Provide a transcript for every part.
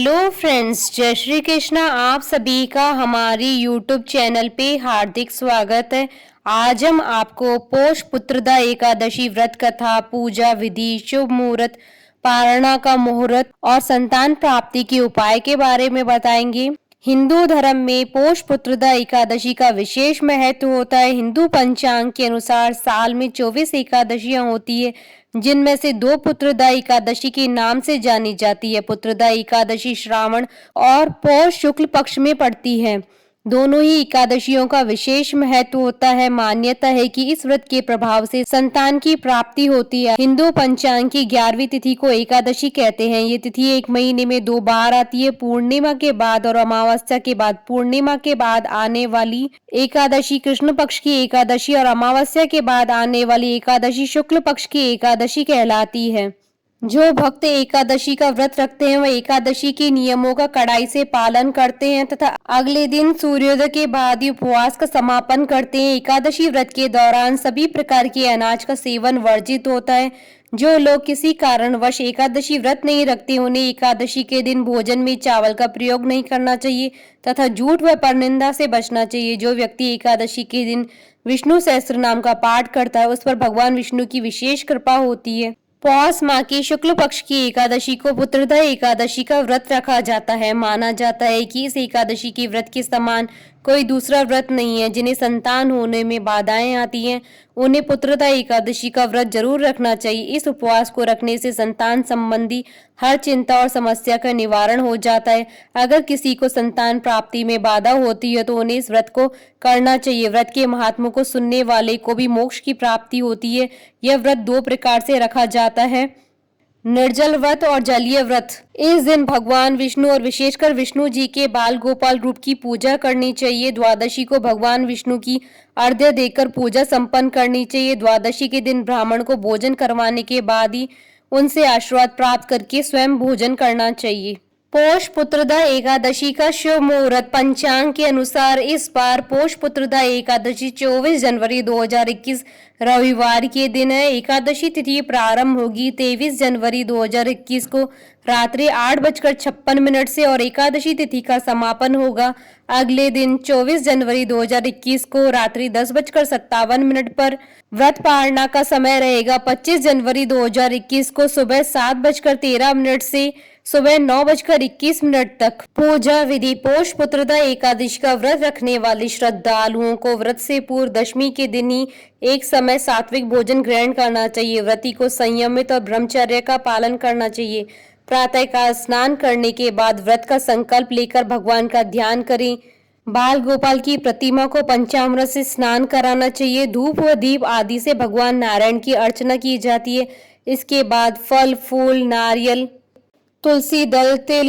Hello friends, जय श्री कृष्णा। आप सभी का हमारी यूट्यूब चैनल पे हार्दिक स्वागत है। आज हम आपको पोष पुत्रदा एकादशी व्रत कथा, पूजा विधि, शुभ मुहूर्त, पारणा का मुहूर्त और संतान प्राप्ति के उपाय के बारे में बताएंगे। हिंदू धर्म में पोष पुत्रदा एकादशी का विशेष महत्व होता है। हिंदू पंचांग के अनुसार साल में 24 एकादशियां होती है, जिनमें से 2 पुत्रदा एकादशी के नाम से जानी जाती है। पुत्रदा एकादशी श्रावण और पौष शुक्ल पक्ष में पड़ती है। दोनों ही एकादशियों का विशेष महत्व होता है। मान्यता है कि इस व्रत के प्रभाव से संतान की प्राप्ति होती है। हिंदू पंचांग की 11वीं तिथि को एकादशी कहते हैं। ये तिथि एक महीने में 2 बार आती है, पूर्णिमा के बाद और अमावस्या के बाद। पूर्णिमा के बाद आने वाली एकादशी कृष्ण पक्ष की एकादशी और अमावस्या के बाद आने वाली एकादशी शुक्ल पक्ष की एकादशी कहलाती है। जो भक्त एकादशी का व्रत रखते हैं वह एकादशी के नियमों का कड़ाई से पालन करते हैं तथा अगले दिन सूर्योदय के बाद ही उपवास का समापन करते हैं। एकादशी व्रत के दौरान सभी प्रकार के अनाज का सेवन वर्जित होता है। जो लोग किसी कारणवश एकादशी व्रत नहीं रखते उन्हें एकादशी के दिन भोजन में चावल का प्रयोग नहीं करना चाहिए तथा झूठ व परनिंदा से बचना चाहिए। जो व्यक्ति एकादशी के दिन विष्णु सहस्त्र नाम का पाठ करता है उस पर भगवान विष्णु की विशेष कृपा होती है। पौष माह की शुक्ल पक्ष की एकादशी को पुत्रदा एकादशी का व्रत रखा जाता है। माना जाता है कि इस एकादशी के व्रत के समान कोई दूसरा व्रत नहीं है। जिन्हें संतान होने में बाधाएं आती हैं उन्हें पुत्रदा एकादशी का व्रत जरूर रखना चाहिए। इस उपवास को रखने से संतान संबंधी हर चिंता और समस्या का निवारण हो जाता है। अगर किसी को संतान प्राप्ति में बाधा होती है तो उन्हें इस व्रत को करना चाहिए। व्रत के महात्म्य को सुनने वाले को भी मोक्ष की प्राप्ति होती है। यह व्रत 2 प्रकार से रखा जाता है, निर्जल व्रत और जलीय व्रत। इस दिन भगवान विष्णु और विशेषकर विष्णु जी के बाल गोपाल रूप की पूजा करनी चाहिए। द्वादशी को भगवान विष्णु की अर्घ्य देकर पूजा संपन्न करनी चाहिए। द्वादशी के दिन ब्राह्मण को भोजन करवाने के बाद ही उनसे आशीर्वाद प्राप्त करके स्वयं भोजन करना चाहिए। पोष पुत्रदा एकादशी का शुभ मुहूर्त। पंचांग के अनुसार इस बार पोष पुत्रदा एकादशी 24 जनवरी 2021 रविवार के दिन है। एकादशी तिथि प्रारंभ होगी 23 जनवरी 2021 को रात्रि 8:56 से और एकादशी तिथि का समापन होगा अगले दिन 24 जनवरी 2021 को रात्रि 10:57 पर। व्रत पारणा का समय रहेगा 25 जनवरी 2021 को सुबह 7:13 से सुबह 9:21 तक। पूजा विधि। पोष पुत्रदा एकादशी का व्रत रखने वाले श्रद्धालुओं को व्रत से पूर्व दशमी के दिन ही एक समय सात्विक भोजन ग्रहण करना चाहिए। व्रती को संयमित और ब्रह्मचर्य का पालन करना चाहिए। प्रातः काल स्नान करने के बाद व्रत का संकल्प लेकर भगवान का ध्यान करें। बाल गोपाल की प्रतिमा को पंचामृत से स्नान कराना चाहिए। धूप व दीप आदि से भगवान नारायण की अर्चना की जाती है। इसके बाद फल फूल नारियल तुलसी दल तिल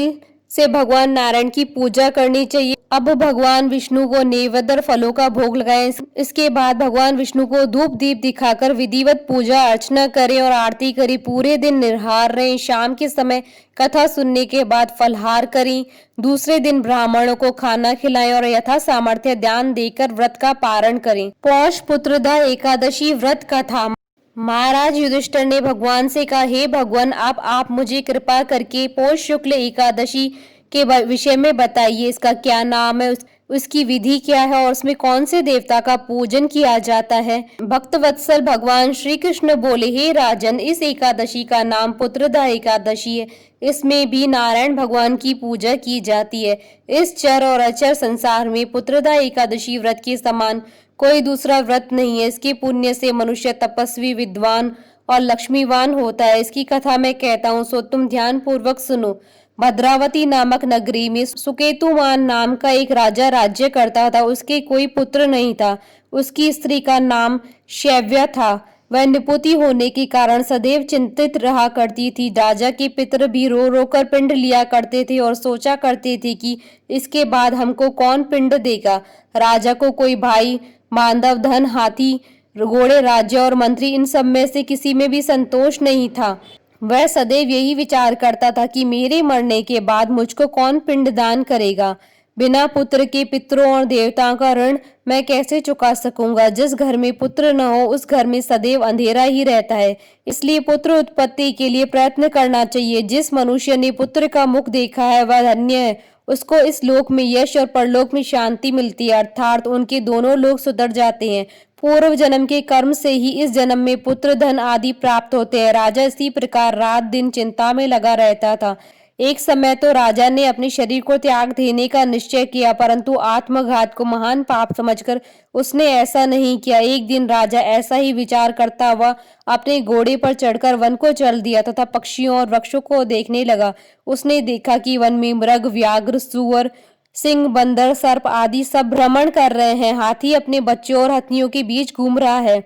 से भगवान नारायण की पूजा करनी चाहिए। अब भगवान विष्णु को नैवेद्य फलों का भोग लगाएं। इसके बाद भगवान विष्णु को धूप दीप दिखाकर विधिवत पूजा अर्चना करें और आरती करें। पूरे दिन निराहार रहें। शाम के समय कथा सुनने के बाद फलहार करें। दूसरे दिन ब्राह्मणों को खाना खिलाएं और यथा सामर्थ्य दान देकर व्रत का पारण करें। पौष पुत्रदा एकादशी व्रत कथा। महाराज युधिष्ठिर ने भगवान से कहा, हे भगवान, आप मुझे कृपा करके पौष शुक्ल एकादशी के विषय में बताइए। इसका क्या नाम है, उसकी विधि क्या है और उसमें कौन से देवता का पूजन किया जाता है। भक्त वत्सल भगवान श्री कृष्ण बोले, हे राजन, इस एकादशी का नाम पुत्रदा एकादशी है। इसमें भी नारायण भगवान की पूजा की जाती है। इस चर और अचर संसार में पुत्रदा एकादशी व्रत के समान कोई दूसरा व्रत नहीं है। इसके पुण्य से मनुष्य तपस्वी, विद्वान और लक्ष्मीवान होता है। इसकी कथा मैं कहता हूँ, सो तुम ध्यान पूर्वक सुनो। भद्रावती नामक नगरी में सुकेतुमान नाम का एक राजा राज्य करता था। उसके कोई पुत्र नहीं था। उसकी स्त्री का नाम शैव्या था। वह निपुति होने के कारण सदैव चिंतित रहा करती थी। राजा के पितर भी रो रो कर पिंड लिया करते थे और सोचा करते थे कि इसके बाद हमको कौन पिंड देगा। राजा को कोई भाई, मानव, धन, हाथी, घोड़े, राज्य और मंत्री, इन सब में से किसी में भी संतोष नहीं था। वह सदैव यही विचार करता था कि मेरे मरने के बाद मुझको कौन पिंडदान करेगा। बिना पुत्र के पितरों और देवताओं का ऋण मैं कैसे चुका सकूंगा। जिस घर में पुत्र न हो उस घर में सदैव अंधेरा ही रहता है। इसलिए पुत्र उत्पत्ति के लिए प्रयत्न करना चाहिए। जिस मनुष्य ने पुत्र का मुख देखा है वह धन्य है। उसको इस लोक में यश और परलोक में शांति मिलती है, अर्थात उनके दोनों लोक सुधर जाते हैं। पूर्व जन्म के कर्म से ही इस जन्म में पुत्र धन आदि प्राप्त होते हैं। राजा इसी प्रकार रात दिन चिंता में लगा रहता था। एक समय तो राजा ने अपने शरीर को त्याग देने का निश्चय किया, परंतु आत्मघात को महान पाप समझकर उसने ऐसा नहीं किया। एक दिन राजा ऐसा ही विचार करता हुआ अपने घोड़े पर चढ़कर वन को चल दिया तथा पक्षियों और वृक्षों को देखने लगा। उसने देखा कि वन में मृग, व्याघ्र, सूअर, सिंह, बंदर, सर्प आदि सब भ्रमण कर रहे हैं। हाथी अपने बच्चों और हथिनियों के बीच घूम रहा है।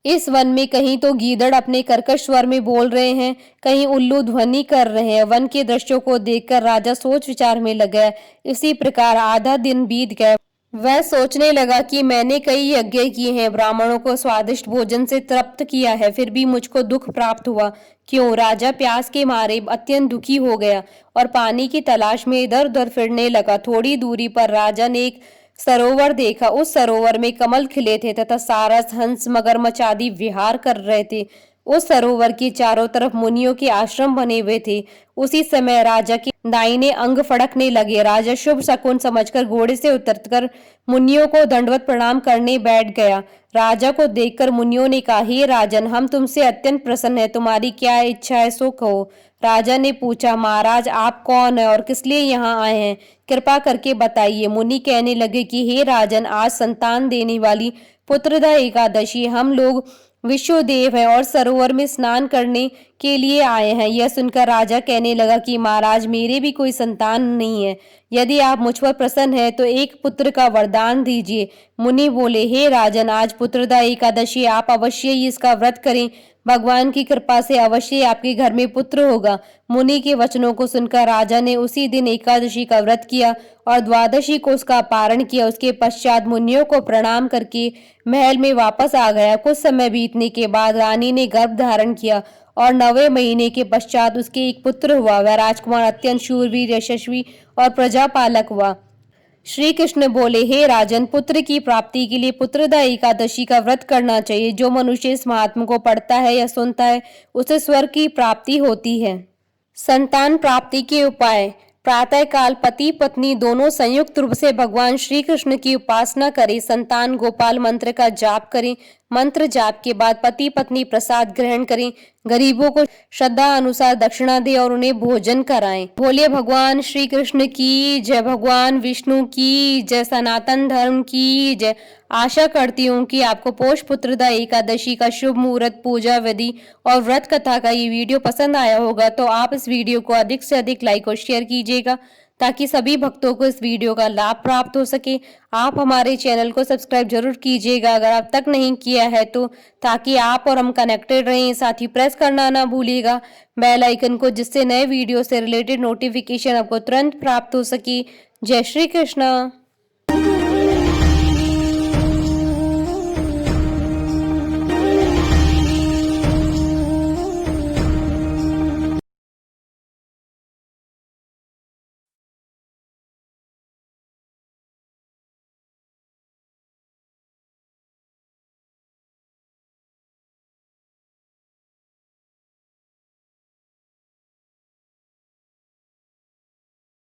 इस वन में कहीं तो गीदड़ अपने कर्कश स्वर में बोल रहे हैं, कहीं उल्लू ध्वनि कर रहे हैं। वन के दृश्यों को देखकर राजा सोच विचार में लग गया। इसी प्रकार आधा दिन बीत गया। वह सोचने लगा कि मैंने कई यज्ञ किए हैं, ब्राह्मणों को स्वादिष्ट भोजन से तृप्त किया है, फिर भी मुझको दुख प्राप्त हुआ। क्यों? राजा प्यास के मारे अत्यंत दुखी हो गया और पानी की तलाश में इधर उधर फिरने लगा। थोड़ी दूरी पर राजा ने एक सरोवर देखा। उस सरोवर में कमल खिले थे तथा सारस, हंस, मगरमच्छ आदि विहार कर रहे थे। उस सरोवर के चारों तरफ मुनियों के आश्रम बने हुए थे। उसी समय राजा के दाहिने अंग फड़कने लगे। राजा शुभ शकुन समझकर घोड़े से उतरकर मुनियों को दंडवत प्रणाम करने बैठ गया। राजा को देखकर मुनियों ने कहा, हे राजन, हम तुमसे अत्यंत प्रसन्न हैं, तुम्हारी क्या इच्छा है सो कहो। राजा ने पूछा, महाराज आप कौन है और किस लिए यहाँ आए हैं, कृपा करके बताइए। मुनि कहने लगे कि हे राजन, आज संतान देने वाली पुत्रदा एकादशी, हम लोग विश्वदेव हैं और सरोवर में स्नान करने के लिए आए हैं। यह सुनकर राजा कहने लगा कि महाराज, मेरे भी कोई संतान नहीं है। यदि आप मुझ पर प्रसन्न हैं तो एक पुत्र का वरदान दीजिए। मुनि बोले, हे राजन, आज पुत्रदा एकादशी, आप अवश्य ही इसका व्रत करें। भगवान की कृपा से अवश्य आपके घर में पुत्र होगा। मुनि के वचनों को सुनकर राजा ने उसी दिन एकादशी का व्रत किया और द्वादशी को उसका पारण किया। उसके पश्चात मुनियों को प्रणाम करके महल में वापस आ गया। कुछ समय बीतने के बाद रानी ने गर्भ धारण किया और 9वें महीने के पश्चात उसके एक पुत्र हुआ। वह राजकुमार अत्यंत शूरवीर, यशस्वी और प्रजापालक हुआ। श्री कृष्ण बोले, हे राजन, पुत्र की प्राप्ति के लिए पुत्रदा एकादशी का व्रत करना चाहिए। जो मनुष्य इस महात्मा को पढ़ता है या सुनता है उसे स्वर्ग की प्राप्ति होती है। संतान प्राप्ति के उपाय। प्रातः काल पति पत्नी दोनों संयुक्त रूप से भगवान श्री कृष्ण की उपासना करें। संतान गोपाल मंत्र का जाप करें। मंत्र जाप के बाद पति पत्नी प्रसाद ग्रहण करें। गरीबों को श्रद्धा अनुसार दक्षिणा दें और उन्हें भोजन कराएं। बोलिए भगवान श्री कृष्ण की जय, भगवान विष्णु की जय, सनातन धर्म की जय। आशा करती हूँ कि आपको पोष पुत्रदा एकादशी का शुभ मुहूर्त, पूजा विधि और व्रत कथा का ये वीडियो पसंद आया होगा। तो आप इस वीडियो को अधिक से अधिक लाइक और शेयर कीजिएगा ताकि सभी भक्तों को इस वीडियो का लाभ प्राप्त हो सके। आप हमारे चैनल को सब्सक्राइब जरूर कीजिएगा अगर आप तक नहीं किया है तो, ताकि आप और हम कनेक्टेड रहें। साथ ही प्रेस करना ना भूलिएगा बेल आइकन को, जिससे नए वीडियो से रिलेटेड नोटिफिकेशन आपको तुरंत प्राप्त हो सके। जय श्री कृष्ण।